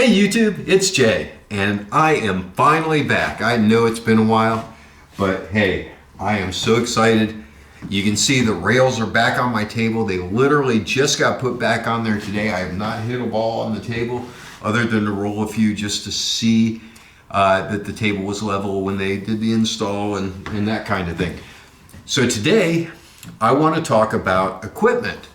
Hey YouTube, it's Jay, and I am finally back. I know it's been a while, but hey, I am so excited. You can see the rails are back on my table. They literally just got put back on there today. I have not hit a ball on the table other than to roll a few just to see that the table was level when they did the install and that kind of thing. So today, I want to talk about equipment.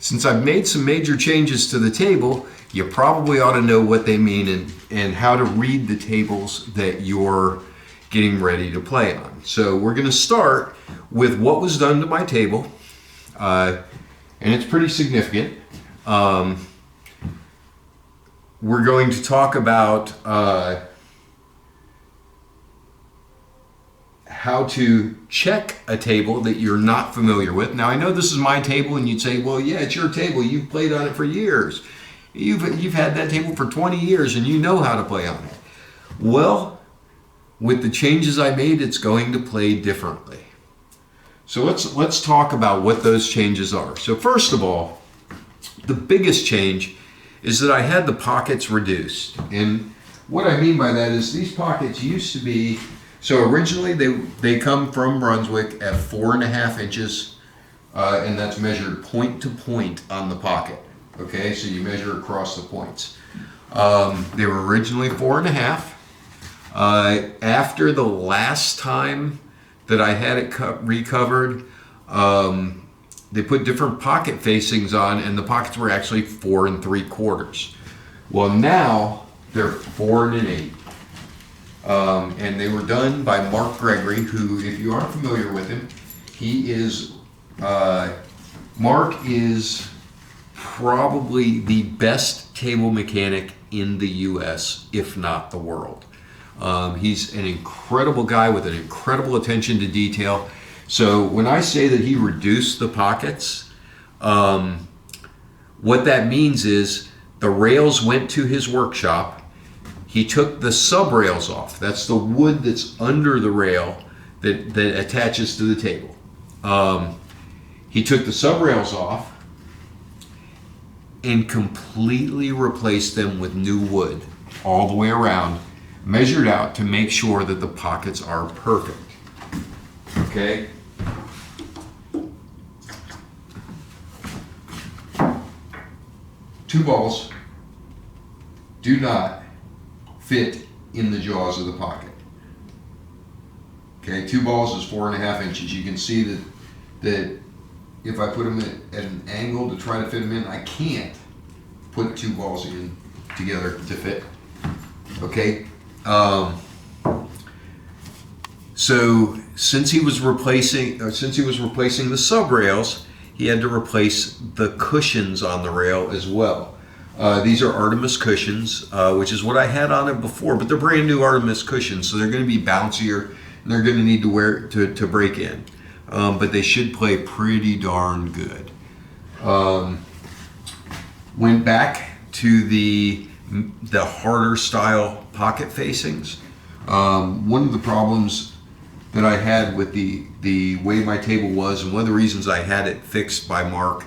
Since I've made some major changes to the table, you probably ought to know what they mean and how to read the tables that you're getting ready to play on. So we're going to start with what was done to my table, and it's pretty significant. We're going to talk about how to check a table that you're not familiar with. Now I know this is my table and you'd say, well, yeah, it's your table. You've played on it for years. You've had that table for 20 years and you know how to play on it. Well, with the changes I made, it's going to play differently. So let's talk about what those changes are. So first of all, the biggest change is that I had the pockets reduced. And what I mean by that is these pockets used to be, so originally they come from Brunswick at 4.5 inches, and that's measured point to point on the pocket. Okay, so you measure across the points. They were originally 4.5. After the last time that I had it recovered, they put different pocket facings on, and the pockets were actually 4 3/4. Well, now they're 4 1/8. And they were done by Gregory, who, if you aren't familiar with him, Mark is probably the best table mechanic in the US, if not the world. He's an incredible guy with an incredible attention to detail. So when I say that he reduced the pockets, what that means is the rails went to his workshop. He took the sub rails off. That's the wood that's under the rail that attaches to the table. He took the sub rails off and completely replaced them with new wood all the way around, measured out to make sure that the pockets are perfect. Okay? Two balls do not fit in the jaws of the pocket. Okay, 2 balls is 4.5 inches. You can see that if I put them at an angle to try to fit them in, I can't put 2 balls in together to fit. Okay, so since he was replacing the sub rails, he had to replace the cushions on the rail as well. These are Artemis cushions, which is what I had on it before, but they're brand new Artemis cushions, so they're going to be bouncier and they're going to need to wear to break in. But they should play pretty darn good. Went back to the harder style pocket facings. One of the problems that I had with the way my table was, and one of the reasons I had it fixed by Mark,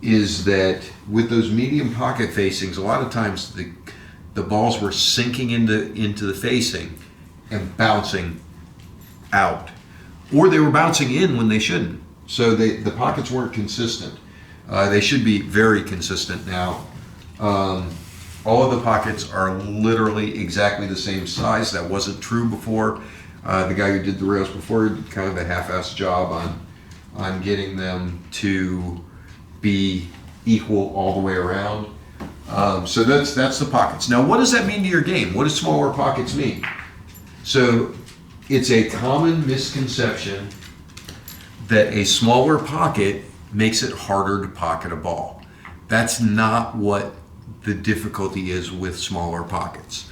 is that with those medium pocket facings, a lot of times the balls were sinking into the facing and bouncing out, or they were bouncing in when they shouldn't. So the pockets weren't consistent. They should be very consistent now. All of the pockets are literally exactly the same size. That wasn't true before. The guy who did the rails before did kind of a half-assed job on getting them to be equal all the way around. So that's the pockets. Now, what does that mean to your game? What do smaller pockets mean? So it's a common misconception that a smaller pocket makes it harder to pocket a ball. That's not what the difficulty is with smaller pockets.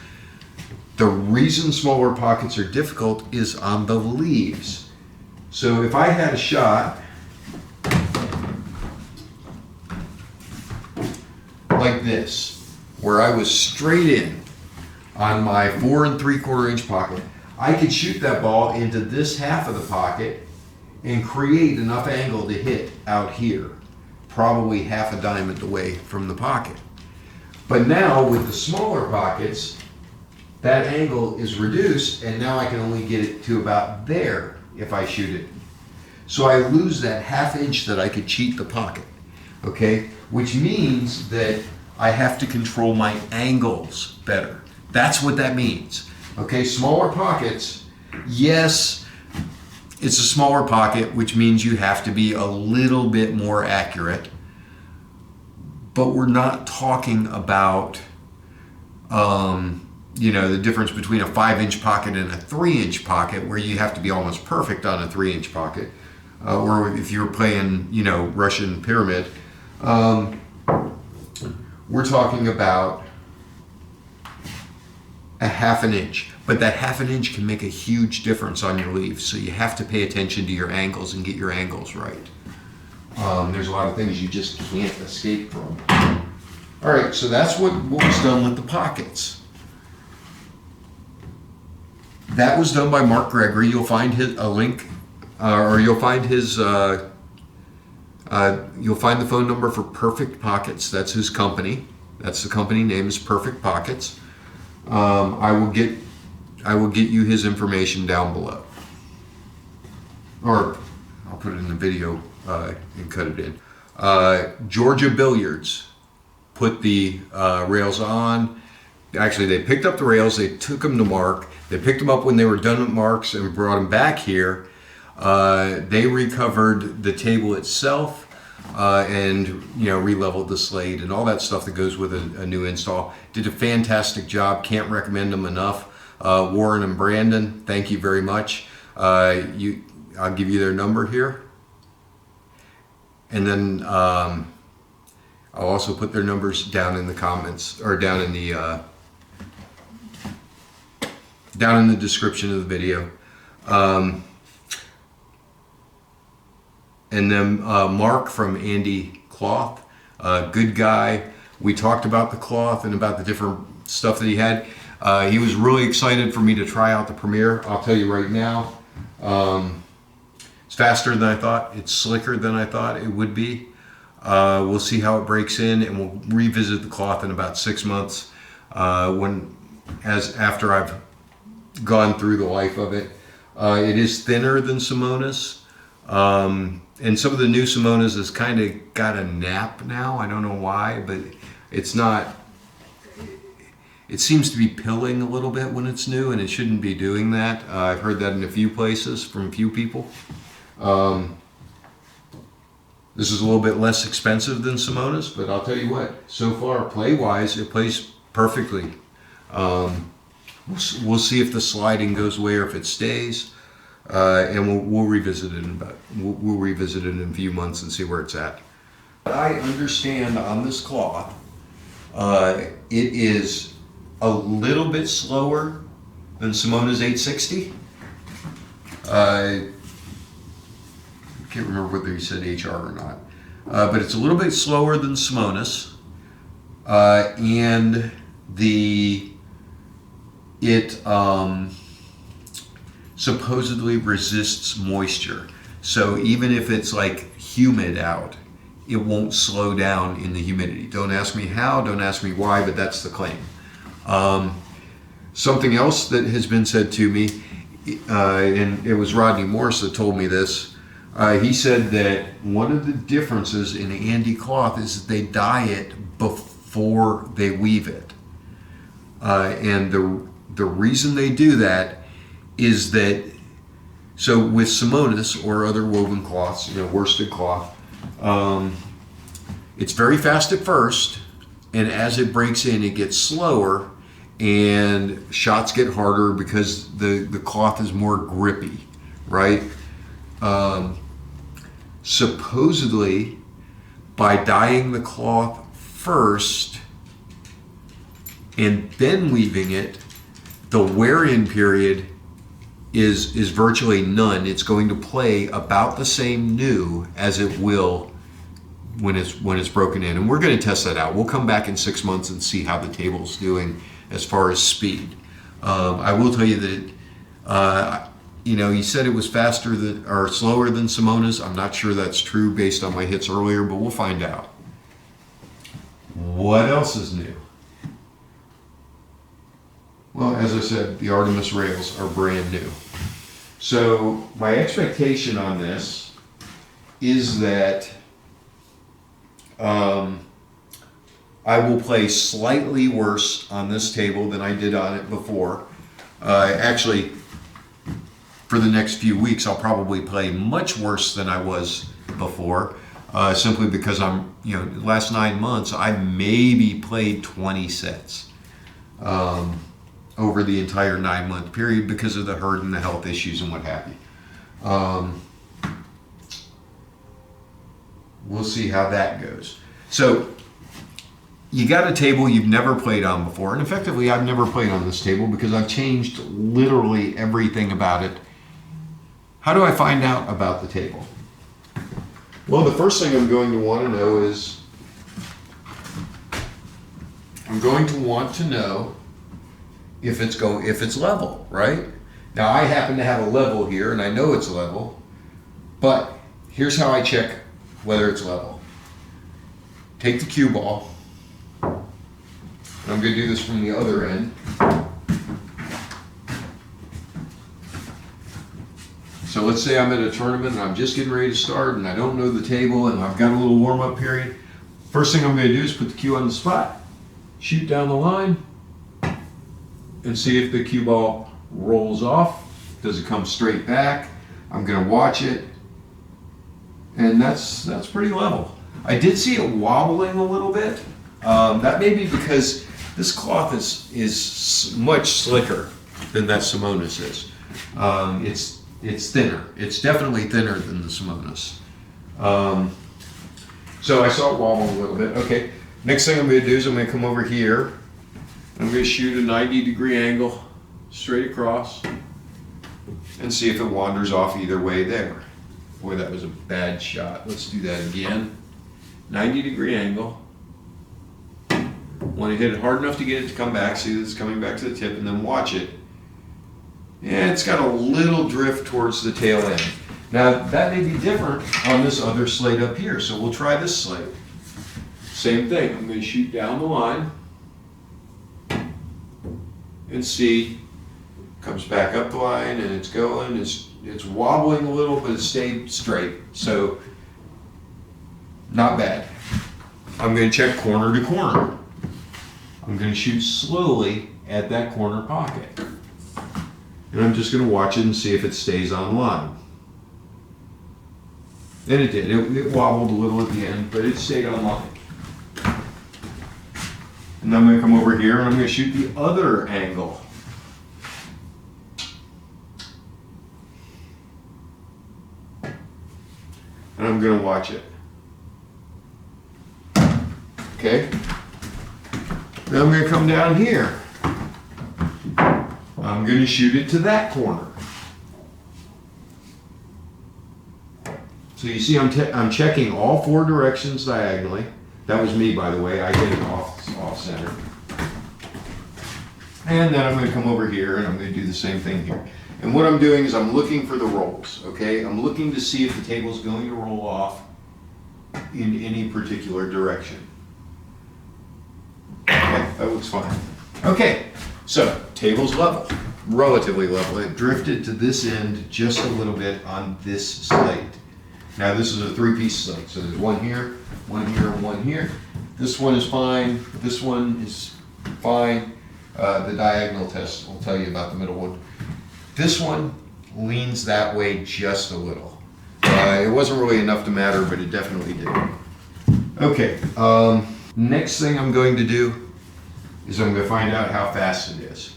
The reason smaller pockets are difficult is on the leaves. So if I had a shot like this, where I was straight in on my 4 3/4 inch pocket, I could shoot that ball into this half of the pocket and create enough angle to hit out here, probably half a diamond away from the pocket. But now with the smaller pockets, that angle is reduced, and now I can only get it to about there if I shoot it. So I lose that ½ inch that I could cheat the pocket, okay? Which means that I have to control my angles better. That's what that means, okay? Smaller pockets, yes, it's a smaller pocket, which means you have to be a little bit more accurate, but we're not talking about, you know, the difference between a 5-inch pocket and a 3-inch pocket, where you have to be almost perfect on a 3-inch pocket, or if you're playing, you know, Russian pyramid. We're talking about a ½ inch, but that ½ inch can make a huge difference on your leaf. So you have to pay attention to your angles and get your angles right. There's a lot of things you just can't escape from. All right, so that's what was done with the pockets. That was done by Mark Gregory. You'll find a link, or you'll find his. You'll find the phone number for Perfect Pockets. That's his company. That's the company name is Perfect Pockets. I will get you his information down below, or I'll put it in the video and cut it in. Georgia Billiards put the rails on. Actually, they picked up the rails. They took them to Mark. They picked them up when they were done with Mark's and brought them back here. They recovered the table itself and, you know, re-leveled the slate and all that stuff that goes with a new install. Did a fantastic job. Can't recommend them enough. Warren and Brandon, thank you very much. I'll give you their number here, and then I'll also put their numbers down in the comments, or down in the description of the video. And then Mark from Andy Cloth, good guy. We talked about the cloth and about the different stuff that he had. He was really excited for me to try out the Premier. I'll tell you right now, it's faster than I thought. It's slicker than I thought it would be. We'll see how it breaks in, and we'll revisit the cloth in about 6 months after I've gone through the life of it. It is thinner than Simonis. And some of the new Simonas has kind of got a nap now. I don't know why, but it's not. It seems to be pilling a little bit when it's new, and it shouldn't be doing that. I've heard that in a few places from a few people. This is a little bit less expensive than Simonas, but I'll tell you what, so far, play-wise, it plays perfectly. We'll see if the sliding goes away or if it stays. And we'll revisit it we'll revisit it in a few months and see where it's at. I understand on this cloth, it is a little bit slower than Simona's 860. I can't remember whether he said HR or not, but it's a little bit slower than Simona's, and it supposedly resists moisture. So even if it's like humid out, it won't slow down in the humidity. Don't ask me how, don't ask me why, but that's the claim. Something else that has been said to me, and it was Rodney Morse that told me this, he said that one of the differences in Andy cloth is that they dye it before they weave it. And the reason they do that is that, so with Simonis or other woven cloths, you know, worsted cloth, it's very fast at first, and as it breaks in, it gets slower, and shots get harder because the cloth is more grippy, right? Supposedly, by dyeing the cloth first and then weaving it, the wear-in period is virtually none. It's going to play about the same new as it will when it's broken in, and we're going to test that out. We'll come back in 6 months and see how the table's doing as far as speed. I will tell you that you know, he said it was faster than or slower than Simona's. I'm not sure that's true based on my hits earlier, but we'll find out. What else is new? Well, as I said, the Artemis rails are brand new. So my expectation on this is that I will play slightly worse on this table than I did on it before. Actually, for the next few weeks, I'll probably play much worse than I was before, simply because the last 9 months, I maybe played 20 sets over the entire 9-month period because of the hurt and the health issues and what have you. We'll see how that goes. So you got a table you've never played on before, and effectively I've never played on this table because I've changed literally everything about it. How do I find out about the table? Well, the first thing I'm going to want to know is I'm going to want to know if it's level, right? Now I happen to have a level here and I know it's level, but here's how I check whether it's level. Take the cue ball. I'm going to do this from the other end. So let's say I'm at a tournament and I'm just getting ready to start and I don't know the table and I've got a little warm-up period. First thing I'm going to do is put the cue on the spot, shoot down the line, and see if the cue ball rolls off. Does it come straight back? I'm going to watch it, and that's pretty level. I did see it wobbling a little bit. That may be because this cloth is much slicker than that Simonis is. It's thinner. It's definitely thinner than the Simonis. So I saw it wobble a little bit. Okay, next thing I'm going to do is I'm going to come over here. I'm going to shoot a 90-degree angle straight across and see if it wanders off either way there. Boy, that was a bad shot. Let's do that again. 90-degree angle. Want to hit it hard enough to get it to come back, see that it's coming back to the tip, and then watch it. Yeah, it's got a little drift towards the tail end. Now, that may be different on this other slate up here, so we'll try this slate. Same thing. I'm going to shoot down the line and see, comes back up the line and it's going, it's wobbling a little, but it stayed straight, so not bad. I'm going to check corner to corner. I'm going to shoot slowly at that corner pocket, and I'm just going to watch it and see if it stays on line. And it did. It wobbled a little at the end, but it stayed on line. And then I'm going to come over here and I'm going to shoot the other angle. And I'm going to watch it. Okay? Then I'm going to come down here. I'm going to shoot it to that corner. So you see I'm checking all 4 directions diagonally. That was me, by the way. I hit it off center. And then I'm going to come over here and I'm going to do the same thing here. And what I'm doing is I'm looking for the rolls, okay? I'm looking to see if the table's going to roll off in any particular direction. Okay, that looks fine. Okay, so table's level, relatively level. It drifted to this end just a little bit on this slate. Now this is a 3-piece slate, so there's one here, and one here. This one is fine, this one is fine. The diagonal test will tell you about the middle one. This one leans that way just a little. It wasn't really enough to matter, but it definitely did. Okay, next thing I'm going to do is I'm going to find out how fast it is.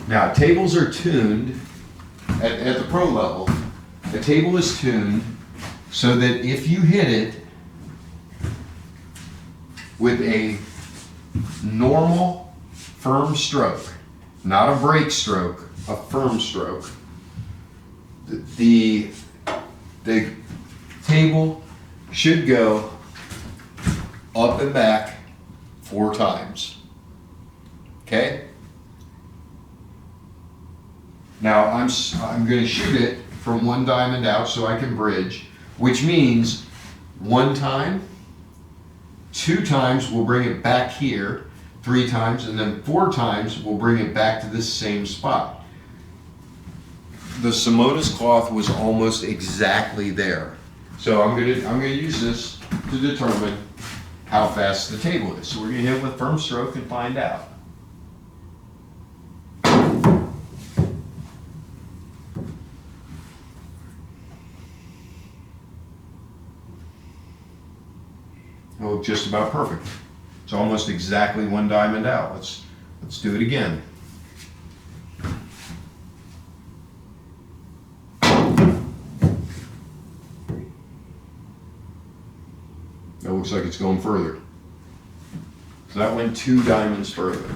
Now, tables are tuned at the pro level. The table is tuned so that if you hit it with a normal firm stroke, not a break stroke, a firm stroke, the table should go up and back 4 times. Okay? Now I'm going to shoot it from 1 diamond out so I can bridge, which means 1 time, 2 times we'll bring it back here, 3 times, and then 4 times we'll bring it back to this same spot. The Simona's cloth was almost exactly there. So I'm gonna use this to determine how fast the table is. So we're gonna hit it with firm stroke and find out. Oh, just about perfect. It's almost exactly 1 diamond out. Let's do it again. It looks like it's going further. So that went 2 diamonds further.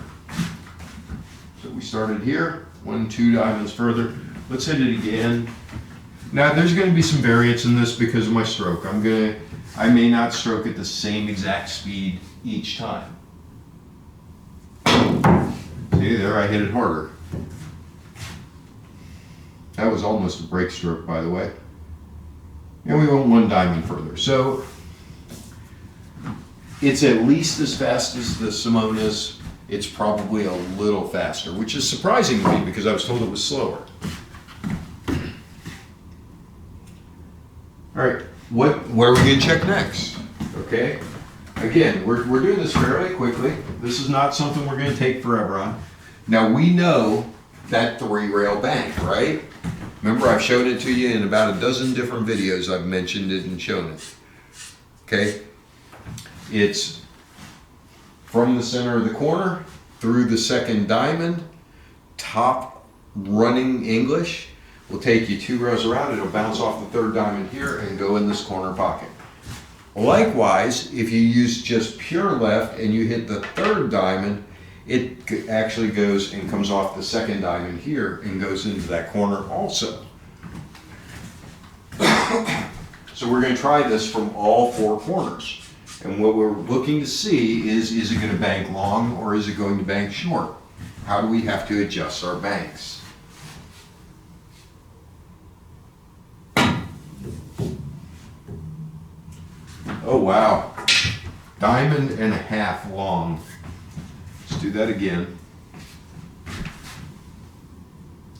So we started here, 1, 2 diamonds further. Let's hit it again. Now there's going to be some variance in this because of my stroke. I may not stroke at the same exact speed each time. See there, I hit it harder. That was almost a break stroke, by the way. And we went 1 diamond further. So it's at least as fast as the Simona's. It's probably a little faster, which is surprising to me because I was told it was slower. All right, what are we going to check next? Okay, again, we're doing this fairly quickly. This is not something we're going to take forever on. Now we know that 3-rail bank, right? Remember, I've shown it to you in about a dozen different videos. I've mentioned it and shown it. Okay, it's from the center of the corner through the 2nd diamond, top running English. Will take you 2 rows around. It'll bounce off the 3rd diamond here and go in this corner pocket. Likewise, if you use just pure left and you hit the 3rd diamond, it actually goes and comes off the 2nd diamond here and goes into that corner also. So we're going to try this from all 4 corners. And what we're looking to see is it going to bank long or is it going to bank short? How do we have to adjust our banks? Oh wow, 1.5 diamonds long. Let's do that again.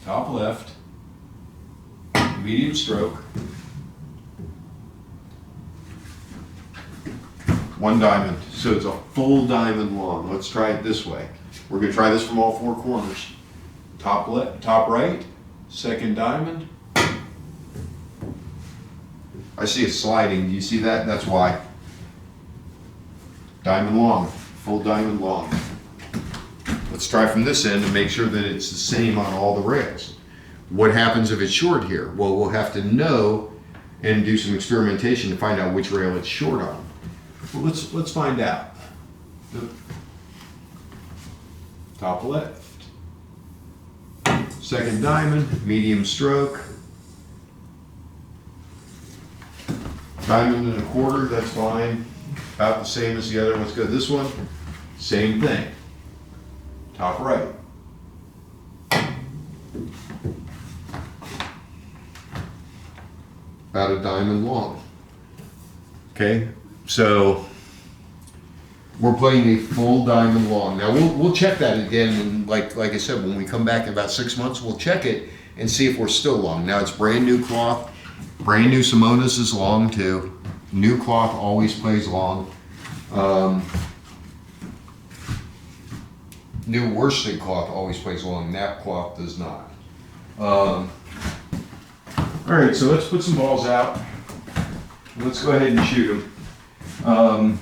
Top left, medium stroke, 1 diamond. So it's a full diamond long. Let's try it this way. We're going to try this from all 4 corners. Top left, top right, 2nd diamond. I see it sliding. Do you see that? That's why. Diamond long, full diamond long. Let's try from this end and make sure that it's the same on all the rails. What happens if it's short here? Well, we'll have to know and do some experimentation to find out which rail it's short on. Well, let's find out. Top left, 2nd diamond, medium stroke. 1.25 diamonds, that's fine. About the same as the other. Let's go this one. Same thing. Top right. About 1 diamond long. Okay, so we're playing a full diamond long. Now we'll check that again, and like I said, when we come back in about 6 months, we'll check it and see if we're still long. Now it's brand new cloth. Brand new Simona's is long too. New cloth always plays long. New worsted cloth always plays long. Nap cloth does not. All right, so let's put some balls out. Let's go ahead and shoot them.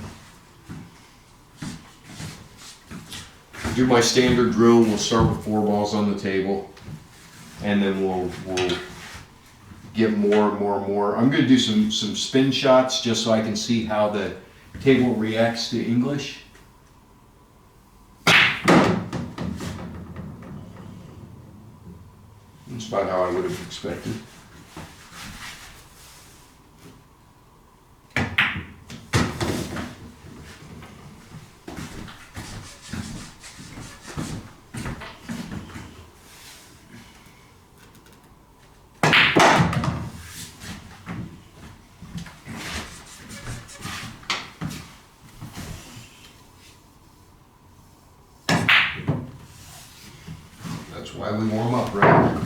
Do my standard drill. We'll start with 4 balls on the table, and then we'll get more and more and more. I'm going to do some spin shots just so I can see how the table reacts to English. That's about how I would have expected. That's why we warm up, right?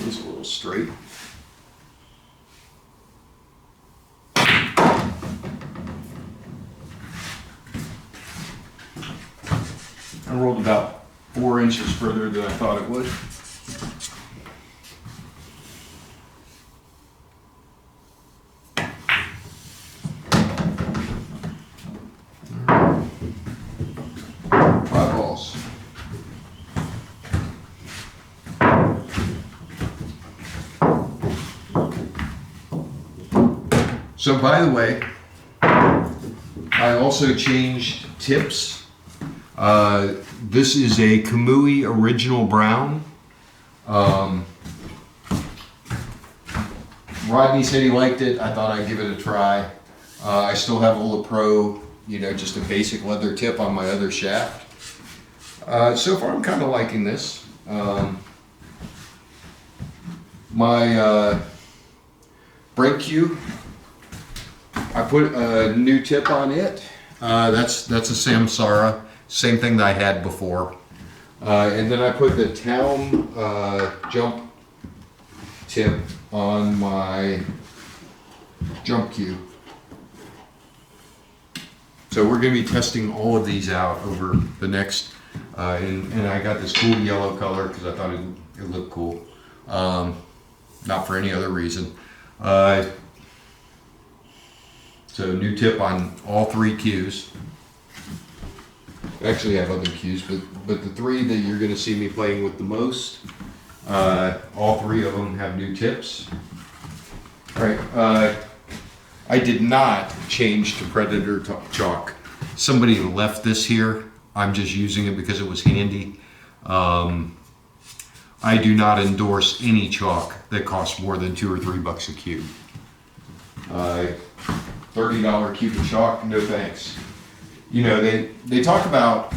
It's a little straight. I rolled about 4 inches further than I thought it would. Five balls. So by the way, I also changed tips. This is a Kamui Original Brown. Rodney said he liked it. I thought I'd give it a try. I still have a little Pro, just a basic leather tip on my other shaft. So far I'm kind of liking this. My brake cue, I put a new tip on it. That's a Samsara, same thing that I had before. And then I put the Town jump tip on my jump cue. So we're going to be testing all of these out over the next, and I got this cool yellow color because I thought it looked cool, not for any other reason. So new tip on all 3 cues. I actually have other cues, but the 3 that you're going to see me playing with the most, all 3 of them have new tips. All right, I did not change to Predator chalk. Somebody left this here. I'm just using it because it was handy. I do not endorse any chalk that costs more than $2 or $3 a cube. $30 cube of chalk, no thanks. They talk about,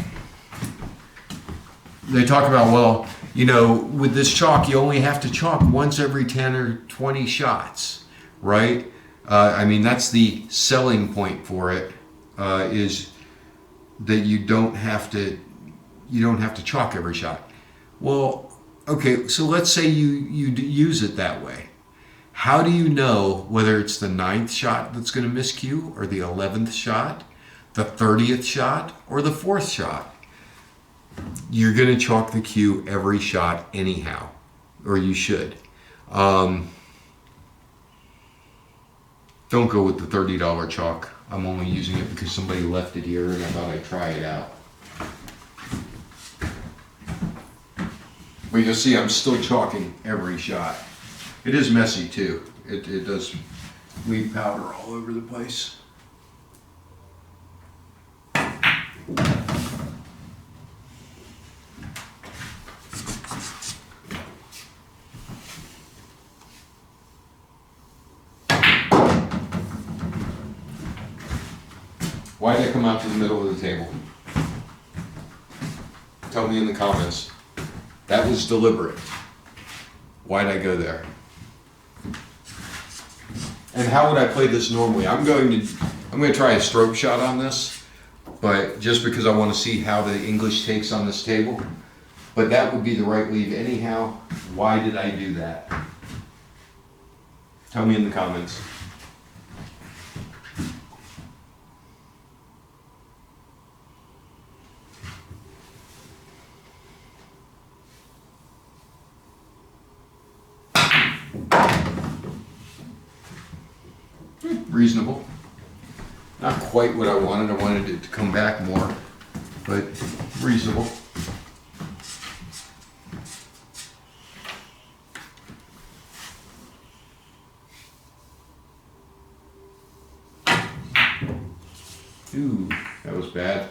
well, with this chalk, you only have to chalk once every 10 or 20 shots, right? I mean, that's the selling point for it, is that you don't have to chalk every shot. Well, okay, so let's say you use it that way. How do you know whether it's the 9th shot that's going to miscue, or the 11th shot, the 30th shot, or the 4th shot? You're going to chalk the cue every shot anyhow, or you should. Don't go with the $30 chalk. I'm only using it because somebody left it here and I thought I'd try it out. But you'll see I'm still chalking every shot. It is messy too. It does leave powder all over the place. Why did I come out to the middle of the table? Tell me in the comments. That was deliberate. Why did I go there? And how would I play this normally? I'm going to try a stroke shot on this, but just because I want to see how the English takes on this table. But that would be the right leave anyhow. Why did I do that? Tell me in the comments. reasonable. Not quite what I wanted. I wanted it to come back more, but reasonable. Ooh, that was bad.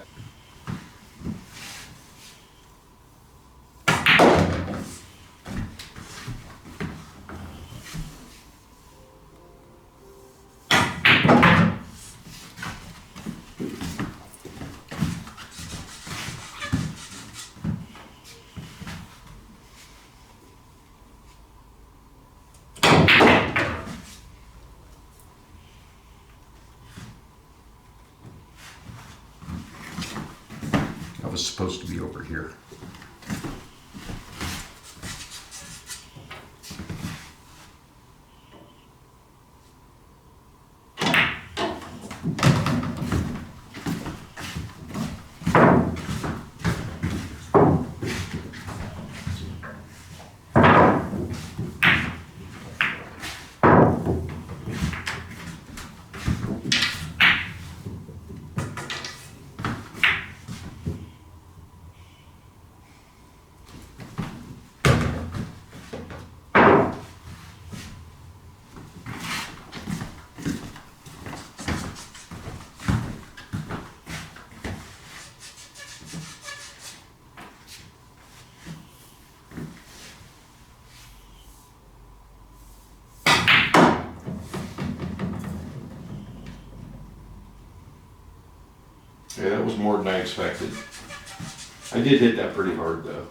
That was supposed to be over here. Yeah, that was more than I expected. I did hit that pretty hard though.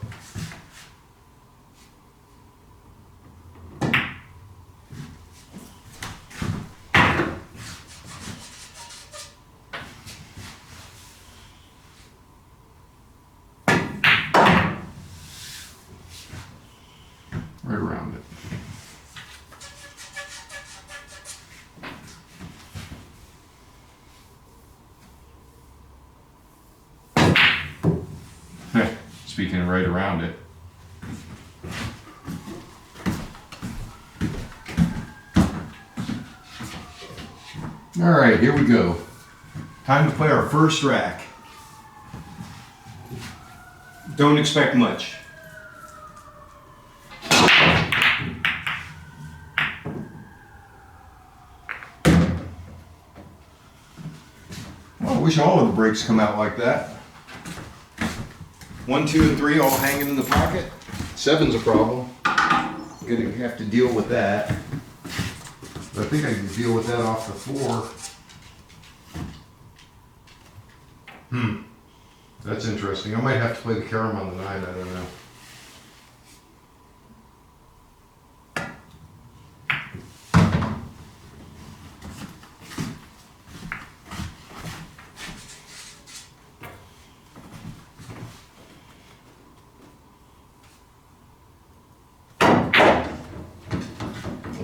Right around it. Speaking of right around it. All right, here we go. Time to play our first rack. Don't expect much. Well, I wish all of the breaks come out like that. 1, 2, and 3 all hanging in the pocket. 7's a problem. Gonna have to deal with that. But I think I can deal with that off the 4. That's interesting. I might have to play the carom on the 9, I don't know.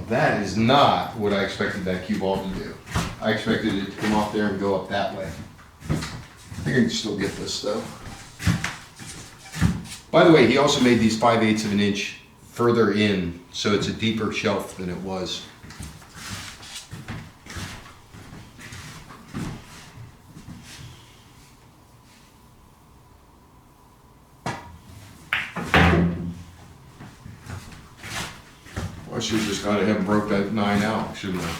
That is not what I expected that cue ball to do. I expected it to come off there and go up that way. I think I can still get this though. By the way, he also made these 5/8 of an inch further in, so it's a deeper shelf than it was. I should have just gone ahead and broke that 9 out, shouldn't I?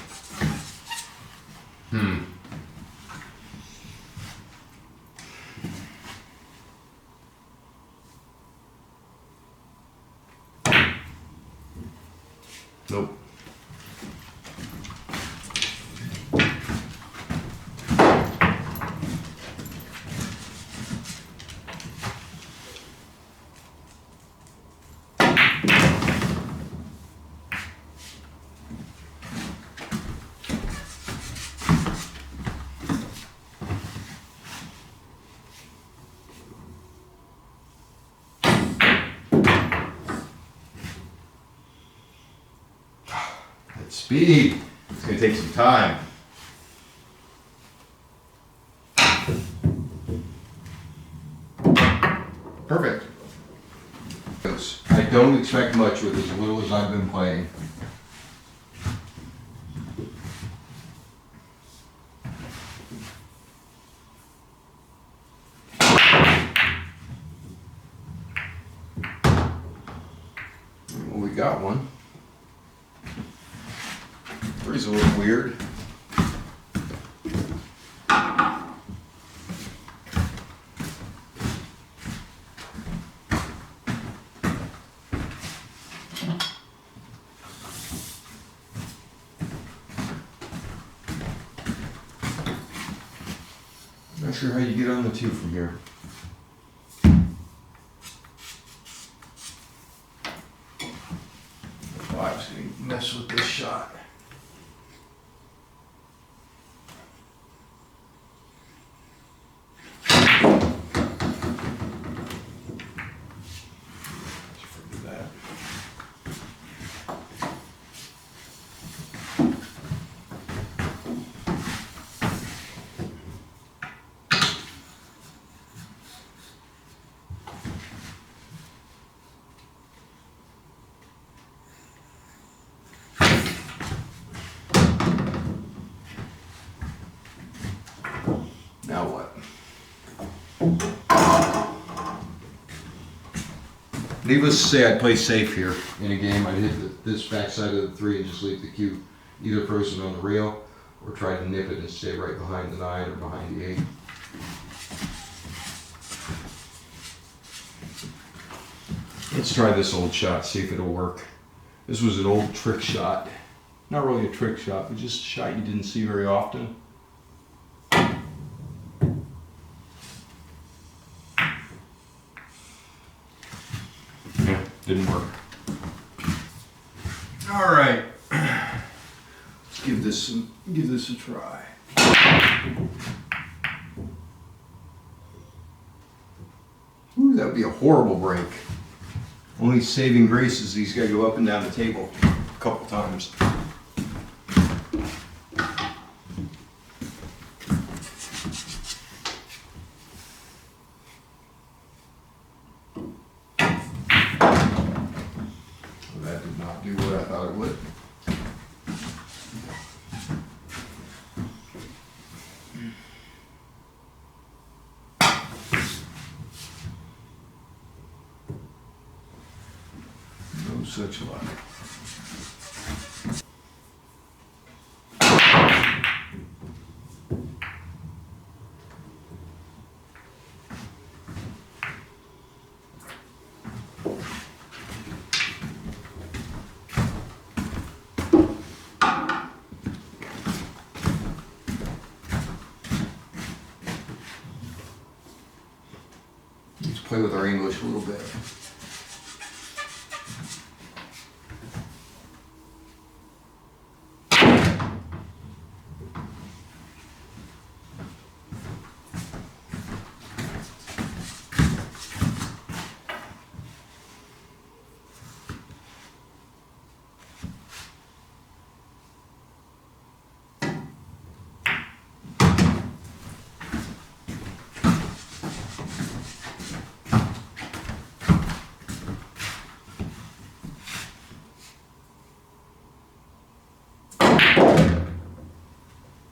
Nope. Speed. It's going to take some time. Perfect. I don't expect much with as little as I've been playing. got one. Three's a little weird. Not sure how you get on the 2 from here. Oh, I was going to mess with this shot. Now what? Needless to say, I'd play safe here in a game. I'd hit this backside of the 3 and just leave the cue either frozen on the rail or try to nip it and stay right behind the 9 or behind the 8. Let's try this old shot, see if it'll work. This was an old trick shot. Not really a trick shot, but just a shot you didn't see very often. Didn't work. All right, let's give this a try. Ooh, that would be a horrible break. Only saving grace is he's got to go up and down the table a couple times. That did not do what I thought it would. No such luck. Let's play with our English a little bit.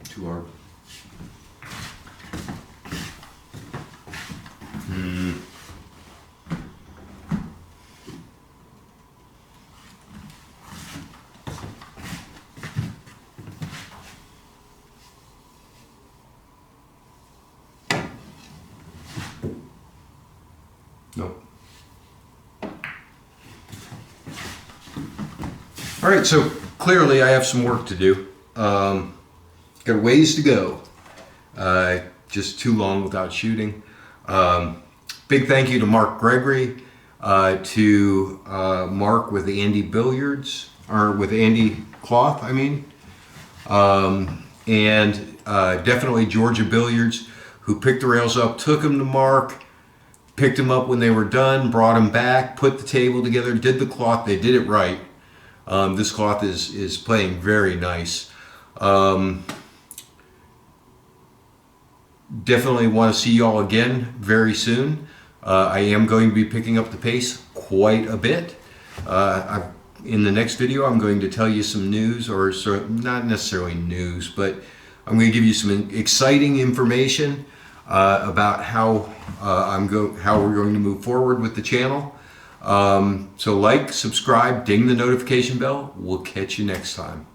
Too hard. Nope. All right, so clearly I have some work to do. Got a ways to go. Just too long without shooting. Big thank you to Mark Gregory, to Mark with Andy Billiards, or with Andy Cloth, I mean. And definitely Georgia Billiards, who picked the rails up, took them to Mark, picked them up when they were done, brought them back, put the table together, did the cloth. They did it right. This cloth is playing very nice. Definitely want to see y'all again very soon. I am going to be picking up the pace quite a bit. In the next video, I'm going to tell you some news, or not necessarily news, but I'm going to give you some exciting information about how we're going to move forward with the channel. So like, subscribe, ding the notification bell. We'll catch you next time.